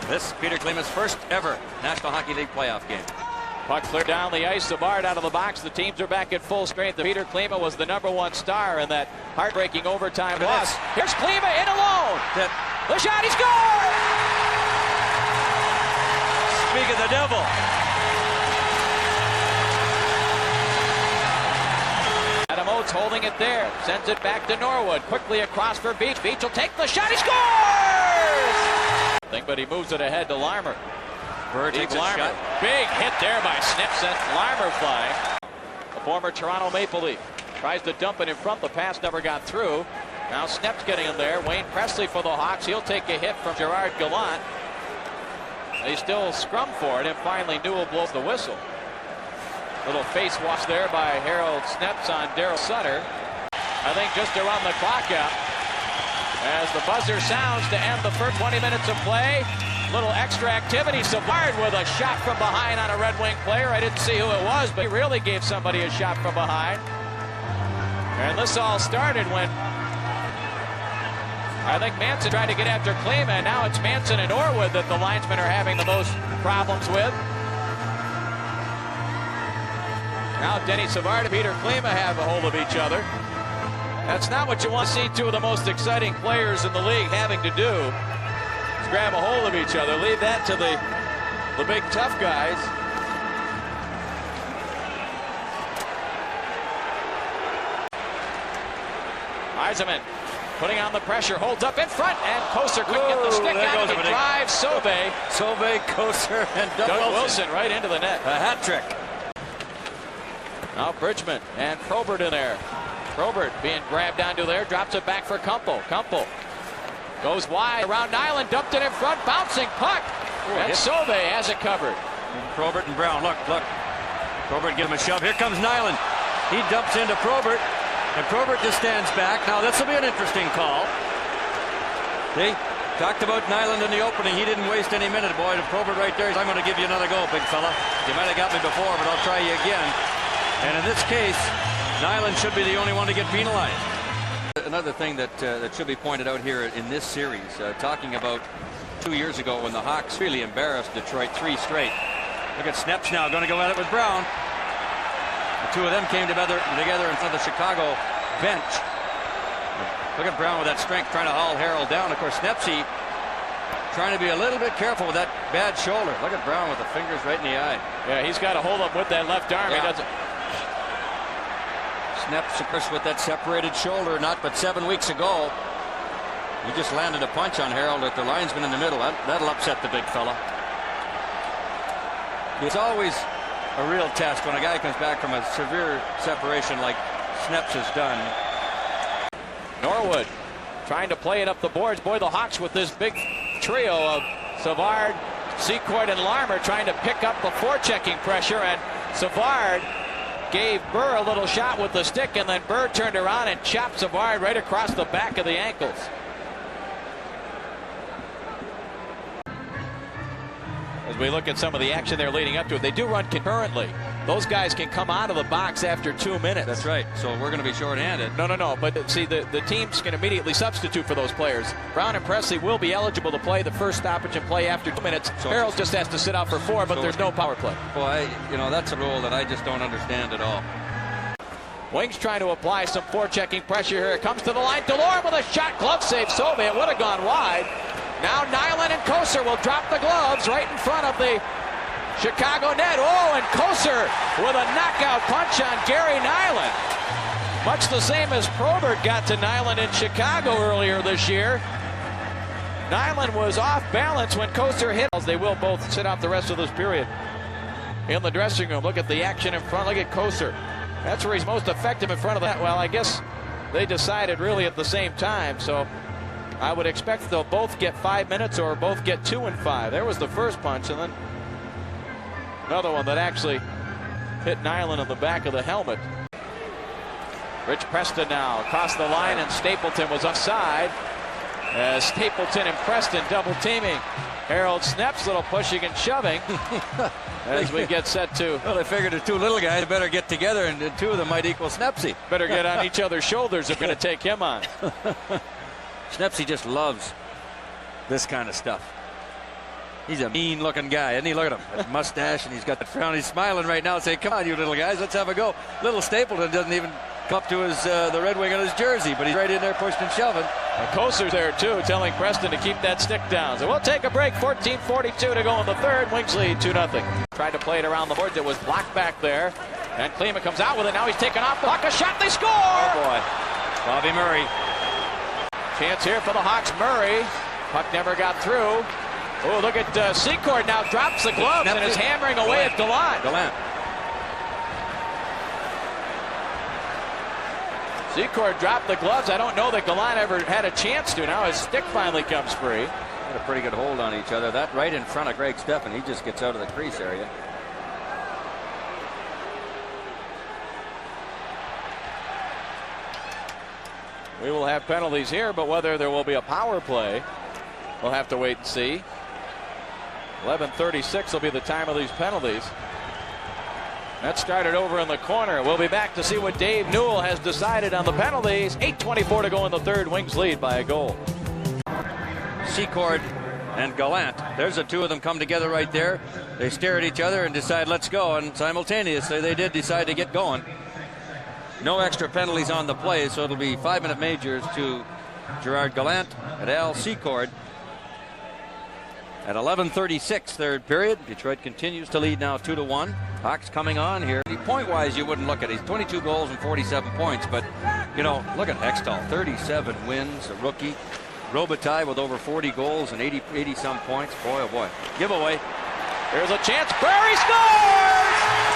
This Peter Klima's first ever National Hockey League playoff game. Puck cleared down the ice. Savard out of the box. The teams are back at full strength. Peter Klima was the #1 star in that heartbreaking overtime loss. Here's Klima in alone. The shot, he scores! Speak of the devil. Adam Oates holding it there. Sends it back to Norwood. Quickly across for Beach. Beach will take the shot. He scores! But he moves it ahead to Larmer. Burr takes a shot. Big hit there by Snip, sent Larmer flying. The former Toronto Maple Leaf tries to dump it in front. The pass never got through. Now Snip's getting in there. Wayne Presley for the Hawks. He'll take a hit from Gerard Gallant. They still scrum for it, and finally Newell blows the whistle. Little face wash there by Harold Sneps on Daryl Sutter. I think just to run the clock out as the buzzer sounds to end the first 20 minutes of play. Little extra activity. Savard with a shot from behind on a Red Wing player. I didn't see who it was, but he really gave somebody a shot from behind. And this all started when I think Manson tried to get after Klima, and now it's Manson and Norwood that the linesmen are having the most problems with. Now Denny Savard and Peter Klima have a hold of each other. That's not what you want to see two of the most exciting players in the league having to do. Is grab a hold of each other. Leave that to the big tough guys. Eisenman putting on the pressure, holds up in front, and Koser couldn't get the stick out. He drives Sauvé. Sauvé, Koser, and Doug Wilson right into the net. A hat trick. Now Bridgman and Probert in there. Probert being grabbed onto there, drops it back for Kumpel. Kumpel goes wide around Nyland, dumped it in front, bouncing puck. And Sauvé has it covered. Probert and Brown, look. Probert give him a shove. Here comes Nyland. He dumps into Probert, and Probert just stands back. Now this will be an interesting call. See, talked about Nyland in the opening. He didn't waste any minute, boy. Probert right there. I'm going to give you another go, big fella. You might have got me before, but I'll try you again. And in this case, Nyland should be the only one to get penalized. Another thing that should be pointed out here in this series, talking about 2 years ago when the Hawks really embarrassed Detroit 3 straight. Look at Sneps now going to go at it with Brown. The two of them came together in front of the Chicago bench. Look at Brown with that strength trying to haul Harold down. Of course, Snepsy trying to be a little bit careful with that bad shoulder. Look at Brown with the fingers right in the eye. Yeah, he's got to hold up with that left arm. Yeah. He doesn't. Sneps, of course, with that separated shoulder, not but 7 weeks ago. He just landed a punch on Harold at the linesman in the middle. That'll upset the big fella. It's always a real test when a guy comes back from a severe separation like Sneps has done. Norwood trying to play it up the boards. Boy, the Hawks with this big trio of Savard, Secord, and Larmer trying to pick up the forechecking pressure, and Savard gave Burr a little shot with the stick, and then Burr turned around and chopped Savard right across the back of the ankles. As we look at some of the action they're leading up to it, they do run concurrently. Those guys can come out of the box after 2 minutes. That's right. So we're going to be shorthanded. No. But see, the teams can immediately substitute for those players. Brown and Presley will be eligible to play the first stoppage and play after 2 minutes. So Harold just has to sit out for 4, but there's no power play. Well, that's a rule that I just don't understand at all. Wings trying to apply some forechecking pressure here. It comes to the line. Delorme with a shot. Glove save. Sauvé. It would have gone wide. Now Nyland and Koser will drop the gloves right in front of the Chicago net. Oh, and Koser with a knockout punch on Gary Nyland. Much the same as Probert got to Nyland in Chicago earlier this year. Nyland was off balance when Koser hit. They will both sit out the rest of this period in the dressing room. Look at the action in front. Look at Koser. That's where he's most effective in front of that. Well, I guess they decided really at the same time, so I would expect they'll both get 5 minutes or both get 2 and 5. There was the first punch, and then another one that actually hit Nyland on the back of the helmet. Rich Preston now across the line, and Stapleton was offside. As Stapleton and Preston double teaming. Harold Sneps, little pushing and shoving as we get set to. Well, they figured the two little guys better get together, and the two of them might equal Snepsy. Better get on each other's shoulders if we're going to take him on. Snepsy just loves this kind of stuff. He's a mean-looking guy, isn't he? Look at him. That mustache, and he's got that frown. He's smiling right now, saying, "Come on, you little guys, let's have a go." Little Stapleton doesn't even come up to his the Red Wing on his jersey, but he's right in there pushing and shoving. And Koser's there, too, telling Preston to keep that stick down. So we'll take a break. 14:42 to go in the third. Wings lead 2-0. Tried to play it around the boards. It was blocked back there. And Kleeman comes out with it. Now he's taken off the puck. A shot. They score! Oh, boy. Bobby Murray. Chance here for the Hawks. Murray. Puck never got through. Oh, look at Secord now drops the gloves and is hammering away at Gallant. Secord dropped the gloves. I don't know that Gallant ever had a chance to. Now his stick finally comes free. Had a pretty good hold on each other. That right in front of Greg Steffen. He just gets out of the crease area. We will have penalties here, but whether there will be a power play, we'll have to wait and see. 11:36 will be the time of these penalties. That started over in the corner. We'll be back to see what Dave Newell has decided on the penalties. 8:24 to go in the third. Wings lead by a goal. Secord and Gallant. There's the two of them come together right there. They stare at each other and decide, let's go. And simultaneously, they did decide to get going. No extra penalties on the play, so it'll be 5-minute majors to Gerard Gallant and Al Secord. At 11:36, third period, Detroit continues to lead now 2-1. Hawks coming on here. Point-wise, you wouldn't look at it. He's 22 goals and 47 points, but, you know, look at Hextall. 37 wins, a rookie. Robitaille with over 40 goals and 80-some points. Boy, oh boy. Giveaway. Here's a chance. Prairie scores!